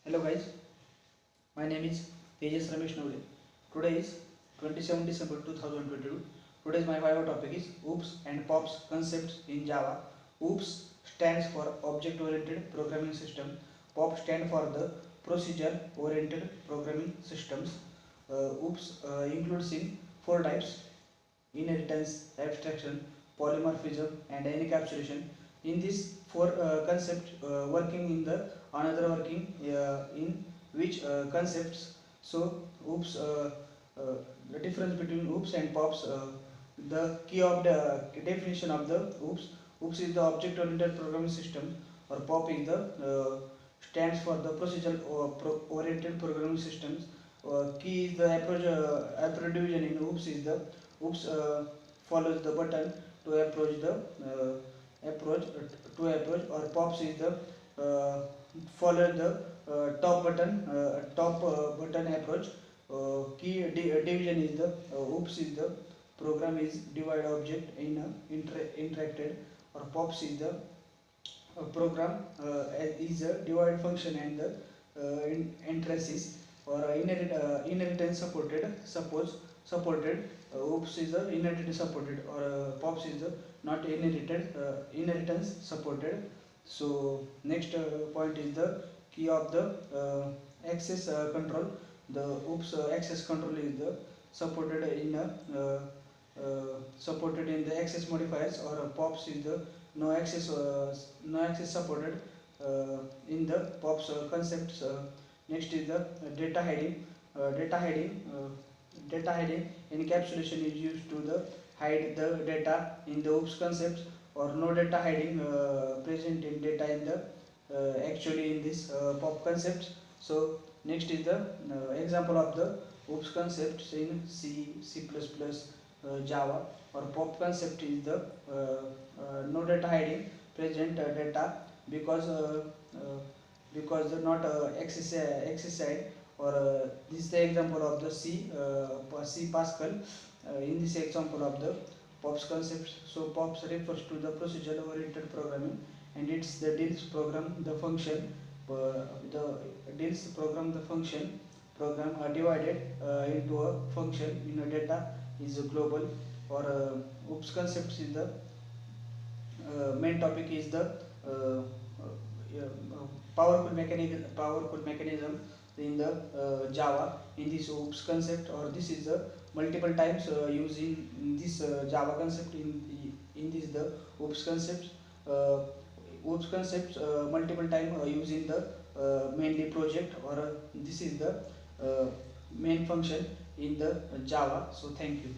Hello guys, my name is Tejas Ramesh Navle. Today is 27 December 2022. Today's my Viva topic is OOPS and POPs concepts in Java. OOPS stands for Object Oriented Programming System. POP stand for the Procedure Oriented Programming Systems. OOPS includes in four types: inheritance, abstraction, polymorphism, and encapsulation. In these four concepts, working in the another working in which concepts. So, OOPS, the difference between OOPS and POPs. The key of the definition of the OOPS. OOPS is the object-oriented programming system, or POP is the stands for the procedural-oriented programming systems. Key is the approach division in OOPS is the OOPS follows the button to approach the approach, or POPs is the follow the top button approach. Division is the OOPS is the program is divide object in interacted, or POPs is the program is a divide function and the entrances, or inheritance supported. OOPS is the inheritance supported, or POPs is the not inheritance supported. So next point is the key of the access control. The OOPS access control is the supported in supported in the access modifiers, or POPs is the no access supported in the POPs concepts. Next is the data hiding. Data hiding encapsulation is used to the hide the data in the OOPS concepts, or no data hiding present in data in the actually in this POP concepts. So next is the example of the OOPS concepts in C++, Java, or POP concept is the no data hiding present data because because they're not exercise, or this is the example of the C Pascal. In this example of the POPs concepts, so POPs refers to the procedural oriented programming, and it's the deals program the function. The deals program the function program are divided into a function in a data is a global, or OOPS concepts is the main topic is the powerful mechanism in the Java in this OOPS concept, or this is the multiple times using in this Java concept in this the OOPS concepts. OOPS concepts multiple time using the mainly project, or this is the main function in the Java. So thank you.